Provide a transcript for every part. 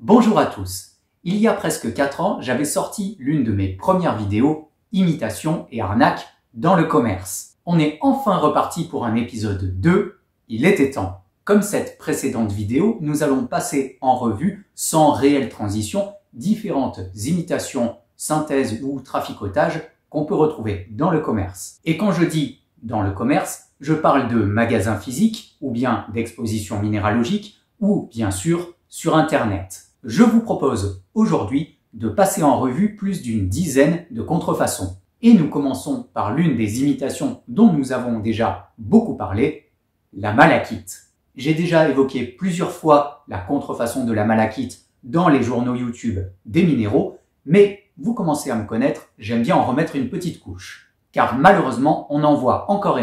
Bonjour à tous. Il y a presque 4 ans, j'avais sorti l'une de mes premières vidéos, imitation et arnaque dans le commerce. On est enfin reparti pour un épisode 2, il était temps. Comme cette précédente vidéo, nous allons passer en revue, sans réelle transition, différentes imitations, synthèses ou traficotages qu'on peut retrouver dans le commerce. Et quand je dis dans le commerce, je parle de magasins physiques ou bien d'expositions minéralogiques ou bien sûr sur Internet. Je vous propose aujourd'hui de passer en revue plus d'une dizaine de contrefaçons. Et nous commençons par l'une des imitations dont nous avons déjà beaucoup parlé, la malachite. J'ai déjà évoqué plusieurs fois la contrefaçon de la malachite dans les journaux YouTube des minéraux, mais vous commencez à me connaître, j'aime bien en remettre une petite couche. Car malheureusement, on en voit encore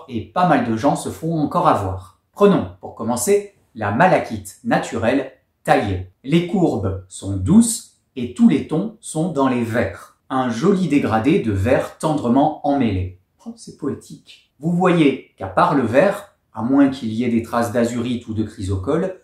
et pas mal de gens se font encore avoir. Prenons, pour commencer, la malachite naturelle taillée. Les courbes sont douces et tous les tons sont dans les verts. Un joli dégradé de vert tendrement emmêlé. Oh, c'est poétique. Vous voyez qu'à part le vert, à moins qu'il y ait des traces d'azurite ou de chrysocole,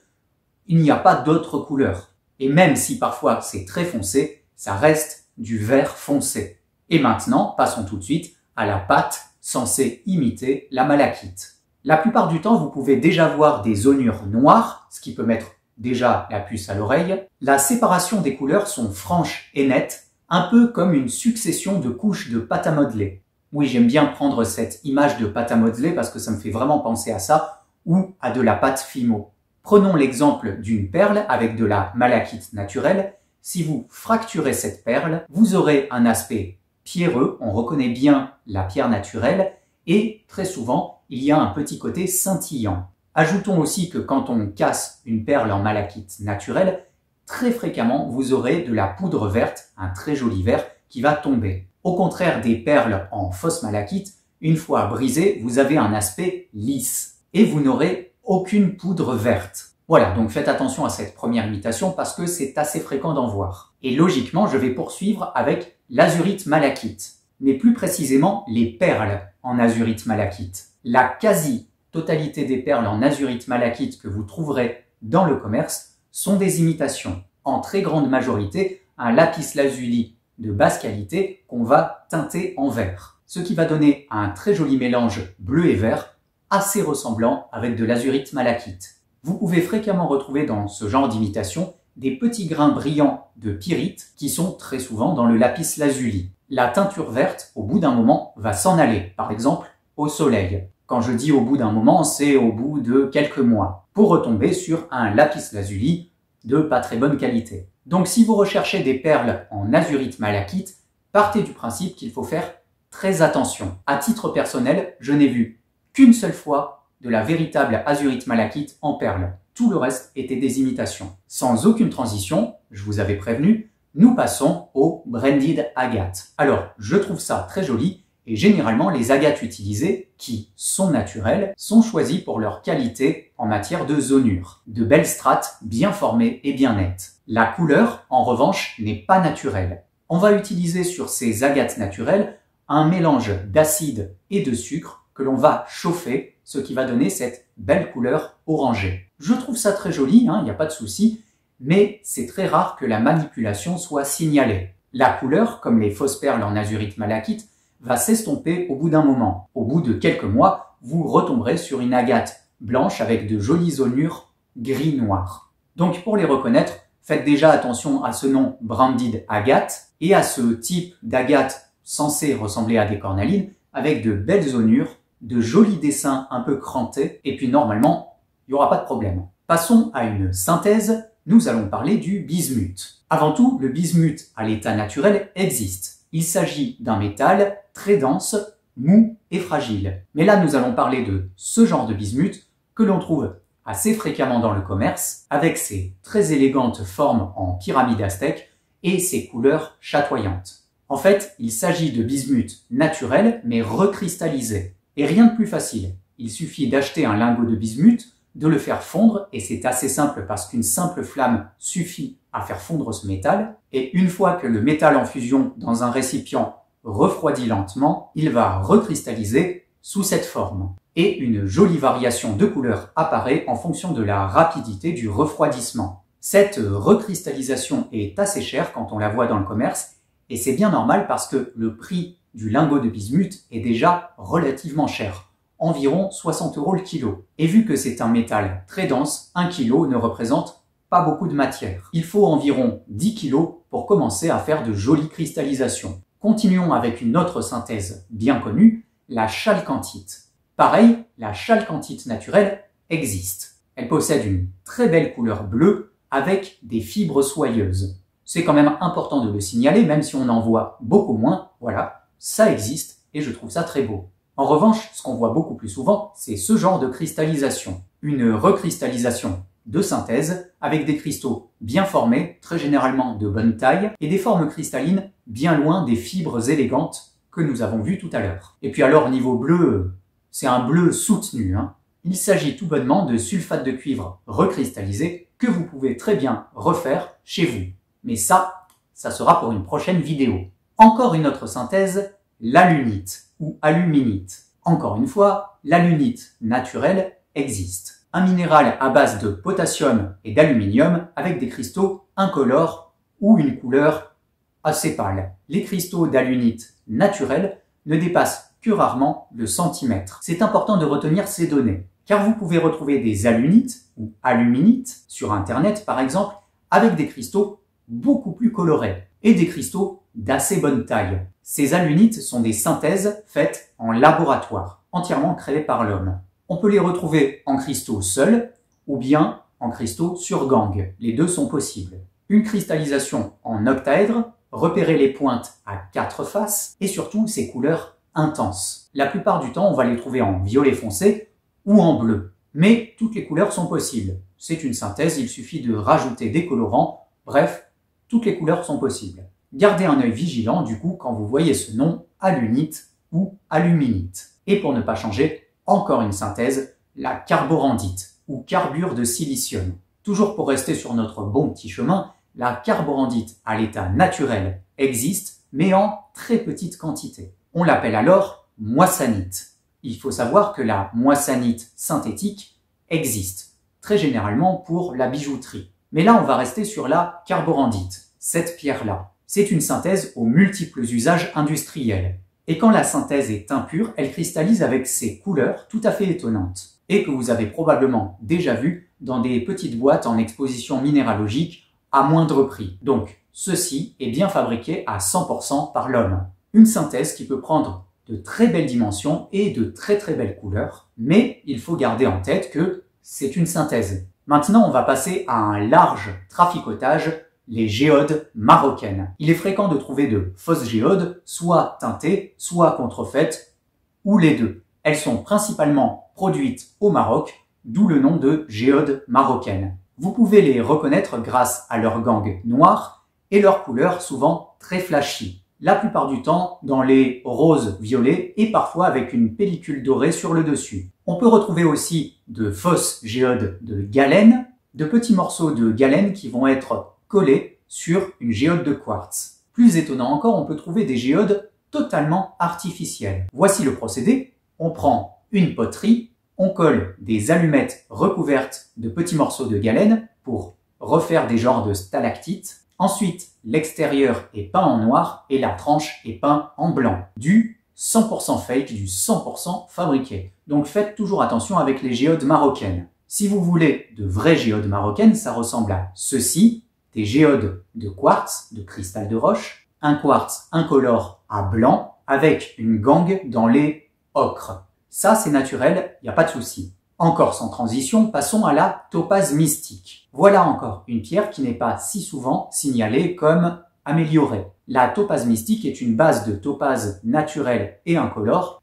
il n'y a pas d'autres couleurs. Et même si parfois c'est très foncé, ça reste du vert foncé. Et maintenant, passons tout de suite à la pâte censée imiter la malachite. La plupart du temps, vous pouvez déjà voir des zonures noires, ce qui peut mettre déjà la puce à l'oreille. La séparation des couleurs sont franches et nettes, un peu comme une succession de couches de pâte à modeler. Oui, j'aime bien prendre cette image de pâte à modeler parce que ça me fait vraiment penser à ça, ou à de la pâte Fimo. Prenons l'exemple d'une perle avec de la malachite naturelle. Si vous fracturez cette perle, vous aurez un aspect pierreux, on reconnaît bien la pierre naturelle, et très souvent, il y a un petit côté scintillant. Ajoutons aussi que quand on casse une perle en malachite naturelle, très fréquemment, vous aurez de la poudre verte, un très joli vert, qui va tomber. Au contraire des perles en fausse malachite, une fois brisées, vous avez un aspect lisse et vous n'aurez aucune poudre verte. Voilà, donc faites attention à cette première imitation parce que c'est assez fréquent d'en voir. Et logiquement, je vais poursuivre avec l'azurite malachite, mais plus précisément les perles en azurite malachite. La quasi-totalité des perles en azurite malachite que vous trouverez dans le commerce sont des imitations. En très grande majorité, un lapis lazuli de basse qualité qu'on va teinter en vert. Ce qui va donner un très joli mélange bleu et vert, assez ressemblant avec de l'azurite malachite. Vous pouvez fréquemment retrouver dans ce genre d'imitation des petits grains brillants de pyrite qui sont très souvent dans le lapis lazuli. La teinture verte, au bout d'un moment, va s'en aller, par exemple au soleil. Quand je dis au bout d'un moment, c'est au bout de quelques mois, pour retomber sur un lapis lazuli de pas très bonne qualité. Donc si vous recherchez des perles en azurite malachite, partez du principe qu'il faut faire très attention. À titre personnel, je n'ai vu qu'une seule fois de la véritable azurite malachite en perles. Tout le reste était des imitations. Sans aucune transition, je vous avais prévenu, nous passons au branded agate. Alors, je trouve ça très joli et généralement les agates utilisées, qui sont naturelles, sont choisies pour leur qualité en matière de zonure. De belles strates bien formées et bien nettes. La couleur, en revanche, n'est pas naturelle. On va utiliser sur ces agates naturelles un mélange d'acide et de sucre que l'on va chauffer, ce qui va donner cette belle couleur orangée. Je trouve ça très joli, il n'y a pas de souci, mais c'est très rare que la manipulation soit signalée. La couleur, comme les fausses perles en azurite malachite, va s'estomper au bout d'un moment. Au bout de quelques mois, vous retomberez sur une agate blanche avec de jolies zonures gris-noir. Donc pour les reconnaître, faites déjà attention à ce nom branded agate et à ce type d'agate censé ressembler à des cornalines avec de belles zonures, de jolis dessins un peu crantés et puis normalement, il n'y aura pas de problème. Passons à une synthèse, nous allons parler du bismuth. Avant tout, le bismuth à l'état naturel existe. Il s'agit d'un métal très dense, mou et fragile. Mais là, nous allons parler de ce genre de bismuth que l'on trouve assez fréquemment dans le commerce, avec ses très élégantes formes en pyramide aztèque et ses couleurs chatoyantes. En fait, il s'agit de bismuth naturel, mais recristallisé. Et rien de plus facile. Il suffit d'acheter un lingot de bismuth, de le faire fondre, et c'est assez simple parce qu'une simple flamme suffit à faire fondre ce métal. Et une fois que le métal en fusion dans un récipient refroidit lentement, il va recristalliser sous cette forme. Et une jolie variation de couleur apparaît en fonction de la rapidité du refroidissement. Cette recristallisation est assez chère quand on la voit dans le commerce, et c'est bien normal parce que le prix du lingot de bismuth est déjà relativement cher, environ 60 € le kilo. Et vu que c'est un métal très dense, 1 kilo ne représente pas beaucoup de matière. Il faut environ 10 kg pour commencer à faire de jolies cristallisations. Continuons avec une autre synthèse bien connue, la chalcantite. Pareil, la chalcantite naturelle existe. Elle possède une très belle couleur bleue avec des fibres soyeuses. C'est quand même important de le signaler, même si on en voit beaucoup moins, voilà, ça existe et je trouve ça très beau. En revanche, ce qu'on voit beaucoup plus souvent, c'est ce genre de cristallisation. Une recristallisation de synthèse avec des cristaux bien formés, très généralement de bonne taille, et des formes cristallines bien loin des fibres élégantes que nous avons vues tout à l'heure. Et puis alors, niveau bleu, c'est un bleu soutenu, hein. Il s'agit tout bonnement de sulfate de cuivre recristallisé que vous pouvez très bien refaire chez vous. Mais ça sera pour une prochaine vidéo. Encore une autre synthèse, l'alunite ou aluminite. Encore une fois, l'alunite naturelle existe. Un minéral à base de potassium et d'aluminium avec des cristaux incolores ou une couleur assez pâle. Les cristaux d'alunite naturelle ne dépassent que rarement le centimètre. C'est important de retenir ces données, car vous pouvez retrouver des alunites ou aluminites sur Internet par exemple, avec des cristaux beaucoup plus colorés et des cristaux d'assez bonne taille. Ces alunites sont des synthèses faites en laboratoire, entièrement créées par l'homme. On peut les retrouver en cristaux seuls ou bien en cristaux sur gangue. Les deux sont possibles. Une cristallisation en octaèdre, repérer les pointes à 4 faces et surtout ces couleurs intenses. La plupart du temps, on va les trouver en violet foncé ou en bleu. Mais toutes les couleurs sont possibles. C'est une synthèse, il suffit de rajouter des colorants. Bref, toutes les couleurs sont possibles. Gardez un œil vigilant du coup quand vous voyez ce nom alunite ou aluminite. Et pour ne pas changer, encore une synthèse, la carborandite ou carbure de silicium. Toujours pour rester sur notre bon petit chemin, la carborandite à l'état naturel existe, mais en très petite quantité. On l'appelle alors moissanite. Il faut savoir que la moissanite synthétique existe, très généralement pour la bijouterie. Mais là, on va rester sur la carborandite, cette pierre-là. C'est une synthèse aux multiples usages industriels. Et quand la synthèse est impure, elle cristallise avec ces couleurs tout à fait étonnantes, et que vous avez probablement déjà vues dans des petites boîtes en exposition minéralogique à moindre prix. Donc, ceci est bien fabriqué à 100% par l'homme. Une synthèse qui peut prendre de très belles dimensions et de très belles couleurs, mais il faut garder en tête que c'est une synthèse. Maintenant, on va passer à un large traficotage, les géodes marocaines. Il est fréquent de trouver de fausses géodes, soit teintées, soit contrefaites, ou les deux. Elles sont principalement produites au Maroc, d'où le nom de géodes marocaines. Vous pouvez les reconnaître grâce à leur gangue noire et leur couleur souvent très flashy. La plupart du temps dans les roses violets et parfois avec une pellicule dorée sur le dessus. On peut retrouver aussi de fausses géodes de galène, de petits morceaux de galène qui vont être collés sur une géode de quartz. Plus étonnant encore, on peut trouver des géodes totalement artificielles. Voici le procédé. On prend une poterie, on colle des allumettes recouvertes de petits morceaux de galène pour refaire des genres de stalactites. Ensuite, l'extérieur est peint en noir et la tranche est peint en blanc. Du 100% fake, du 100% fabriqué. Donc faites toujours attention avec les géodes marocaines. Si vous voulez de vraies géodes marocaines, ça ressemble à ceci. Des géodes de quartz, de cristal de roche, un quartz incolore à blanc avec une gangue dans les ocres. Ça, c'est naturel, il n'y a pas de souci. Encore sans transition, passons à la topaze mystique. Voilà encore une pierre qui n'est pas si souvent signalée comme améliorée. La topaze mystique est une base de topaze naturelle et incolore,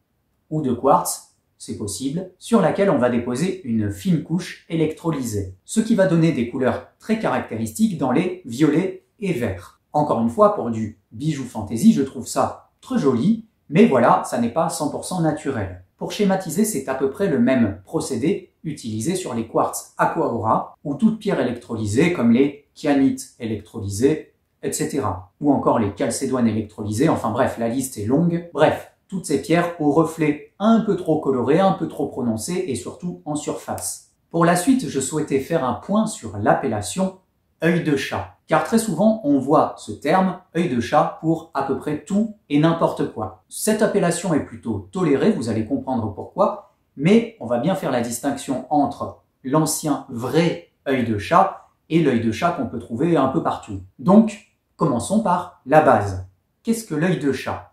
ou de quartz, c'est possible, sur laquelle on va déposer une fine couche électrolysée, ce qui va donner des couleurs très caractéristiques dans les violets et verts. Encore une fois, pour du bijou fantaisie, je trouve ça très joli, mais voilà, ça n'est pas 100% naturel. Pour schématiser, c'est à peu près le même procédé utilisé sur les quartz aqua aura ou toute pierre électrolysée comme les kyanites électrolysées, etc. Ou encore les chalcédoines électrolysées, enfin bref, la liste est longue. Bref, toutes ces pierres aux reflets un peu trop colorés, un peu trop prononcés et surtout en surface. Pour la suite, je souhaitais faire un point sur l'appellation œil de chat. Car très souvent, on voit ce terme œil de chat pour à peu près tout et n'importe quoi. Cette appellation est plutôt tolérée, vous allez comprendre pourquoi, mais on va bien faire la distinction entre l'ancien vrai œil de chat et l'œil de chat qu'on peut trouver un peu partout. Donc, commençons par la base. Qu'est-ce que l'œil de chat?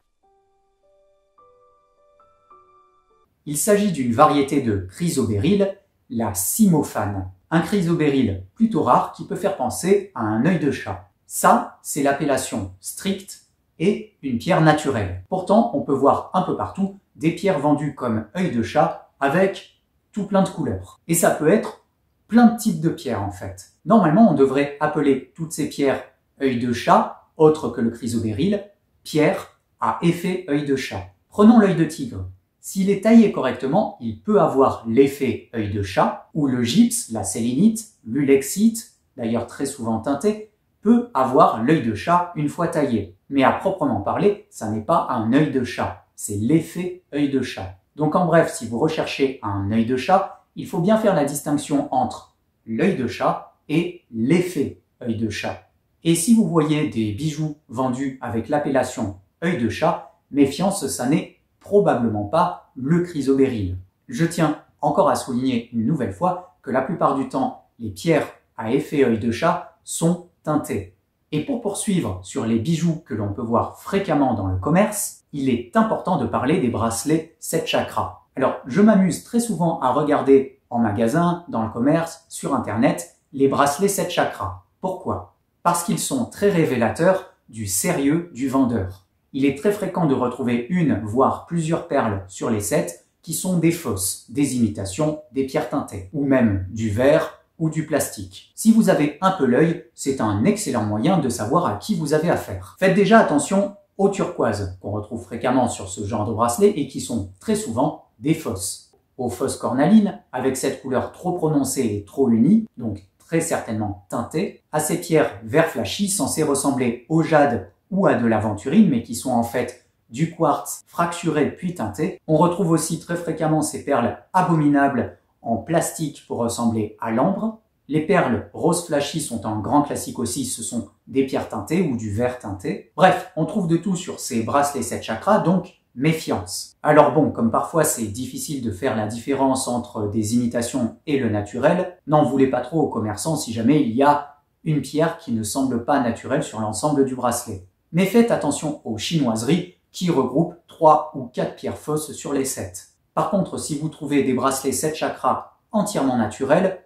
Il s'agit d'une variété de chrysobéryl, la cymophane. Un chrysobéryl plutôt rare qui peut faire penser à un œil de chat. Ça, c'est l'appellation stricte et une pierre naturelle. Pourtant, on peut voir un peu partout des pierres vendues comme œil de chat avec tout plein de couleurs. Et ça peut être plein de types de pierres en fait. Normalement, on devrait appeler toutes ces pierres œil de chat, autre que le chrysobéryl, pierre à effet œil de chat. Prenons l'œil de tigre. S'il est taillé correctement, il peut avoir l'effet œil de chat, ou le gypse, la sélénite, l'ulexite, d'ailleurs très souvent teinté, peut avoir l'œil de chat une fois taillé. Mais à proprement parler, ça n'est pas un œil de chat, c'est l'effet œil de chat. Donc en bref, si vous recherchez un œil de chat, il faut bien faire la distinction entre l'œil de chat et l'effet œil de chat. Et si vous voyez des bijoux vendus avec l'appellation œil de chat, méfiance, ça n'est probablement pas le chrysobéryl. Je tiens encore à souligner une nouvelle fois que la plupart du temps, les pierres à effet œil de chat sont teintées. Et pour poursuivre sur les bijoux que l'on peut voir fréquemment dans le commerce, il est important de parler des bracelets 7 chakras. Alors, je m'amuse très souvent à regarder en magasin, dans le commerce, sur internet, les bracelets 7 chakras. Pourquoi? Parce qu'ils sont très révélateurs du sérieux du vendeur. Il est très fréquent de retrouver une, voire plusieurs perles sur les 7 qui sont des fausses, des imitations, des pierres teintées, ou même du verre ou du plastique. Si vous avez un peu l'œil, c'est un excellent moyen de savoir à qui vous avez affaire. Faites déjà attention aux turquoises, qu'on retrouve fréquemment sur ce genre de bracelet et qui sont très souvent des fausses. Aux fausses cornalines, avec cette couleur trop prononcée et trop unie, donc très certainement teintée, à ces pierres vert flashy censées ressembler au jade ou à de l'aventurine, mais qui sont en fait du quartz fracturé puis teinté. On retrouve aussi très fréquemment ces perles abominables en plastique pour ressembler à l'ambre. Les perles rose flashy sont un grand classique aussi, ce sont des pierres teintées ou du verre teinté. Bref, on trouve de tout sur ces bracelets 7 chakras, donc méfiance. Alors bon, comme parfois c'est difficile de faire la différence entre des imitations et le naturel, n'en voulez pas trop aux commerçants si jamais il y a une pierre qui ne semble pas naturelle sur l'ensemble du bracelet. Mais faites attention aux chinoiseries qui regroupent 3 ou 4 pierres fausses sur les 7. Par contre, si vous trouvez des bracelets 7 chakras entièrement naturels,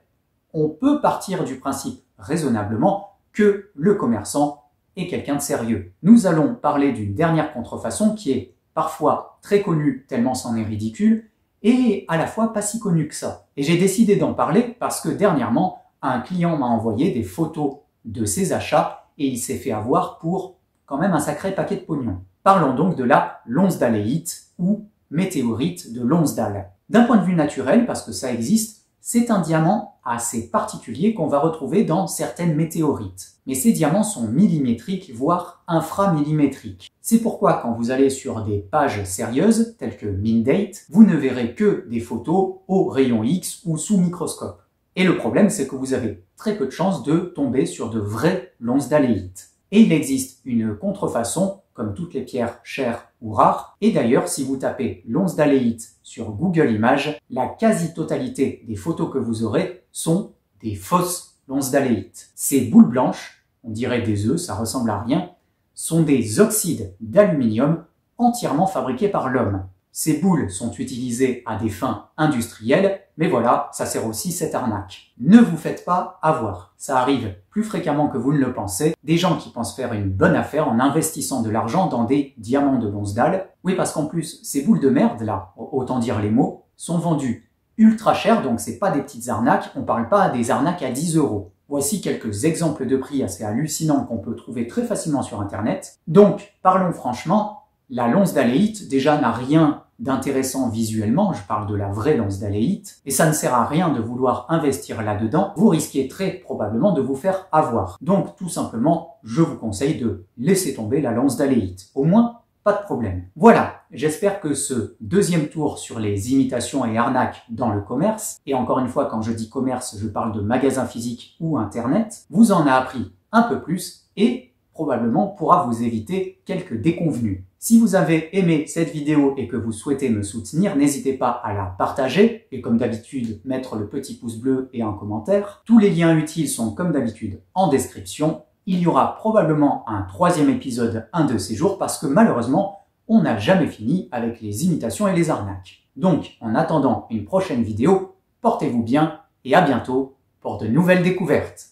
on peut partir du principe raisonnablement que le commerçant est quelqu'un de sérieux. Nous allons parler d'une dernière contrefaçon qui est parfois très connue tellement c'en est ridicule et à la fois pas si connue que ça. Et j'ai décidé d'en parler parce que dernièrement, un client m'a envoyé des photos de ses achats et il s'est fait avoir pour quand même un sacré paquet de pognon. Parlons donc de la lonsdaléite ou météorite de Lonsdale. D'un point de vue naturel, parce que ça existe, c'est un diamant assez particulier qu'on va retrouver dans certaines météorites. Mais ces diamants sont millimétriques, voire inframillimétriques. C'est pourquoi quand vous allez sur des pages sérieuses, telles que Mindate, vous ne verrez que des photos au rayon X ou sous microscope. Et le problème, c'est que vous avez très peu de chances de tomber sur de vrais lonsdaléites. Et il existe une contrefaçon, comme toutes les pierres chères ou rares. Et d'ailleurs, si vous tapez lonsdaléite sur Google Images, la quasi-totalité des photos que vous aurez sont des fausses lonsdaléites. Ces boules blanches, on dirait des œufs, ça ressemble à rien, sont des oxydes d'aluminium entièrement fabriqués par l'homme. Ces boules sont utilisées à des fins industrielles, mais voilà, ça sert aussi cette arnaque. Ne vous faites pas avoir. Ça arrive plus fréquemment que vous ne le pensez. Des gens qui pensent faire une bonne affaire en investissant de l'argent dans des diamants de Lonsdale. Oui, parce qu'en plus, ces boules de merde, là, autant dire les mots, sont vendues ultra cher, donc c'est pas des petites arnaques, on parle pas des arnaques à 10 €. Voici quelques exemples de prix assez hallucinants qu'on peut trouver très facilement sur internet. Donc, parlons franchement, la lonsdaléite déjà n'a rien d'intéressant visuellement, je parle de la vraie lonsdaléite, et ça ne sert à rien de vouloir investir là-dedans, vous risquez très probablement de vous faire avoir. Donc tout simplement, je vous conseille de laisser tomber la lonsdaléite. Au moins, pas de problème. Voilà, j'espère que ce deuxième tour sur les imitations et arnaques dans le commerce, et encore une fois quand je dis commerce, je parle de magasin physique ou internet, vous en a appris un peu plus et probablement pourra vous éviter quelques déconvenues. Si vous avez aimé cette vidéo et que vous souhaitez me soutenir, n'hésitez pas à la partager et comme d'habitude, mettre le petit pouce bleu et un commentaire. Tous les liens utiles sont comme d'habitude en description. Il y aura probablement un troisième épisode un de ces jours parce que malheureusement, on n'a jamais fini avec les imitations et les arnaques. Donc, en attendant une prochaine vidéo, portez-vous bien et à bientôt pour de nouvelles découvertes.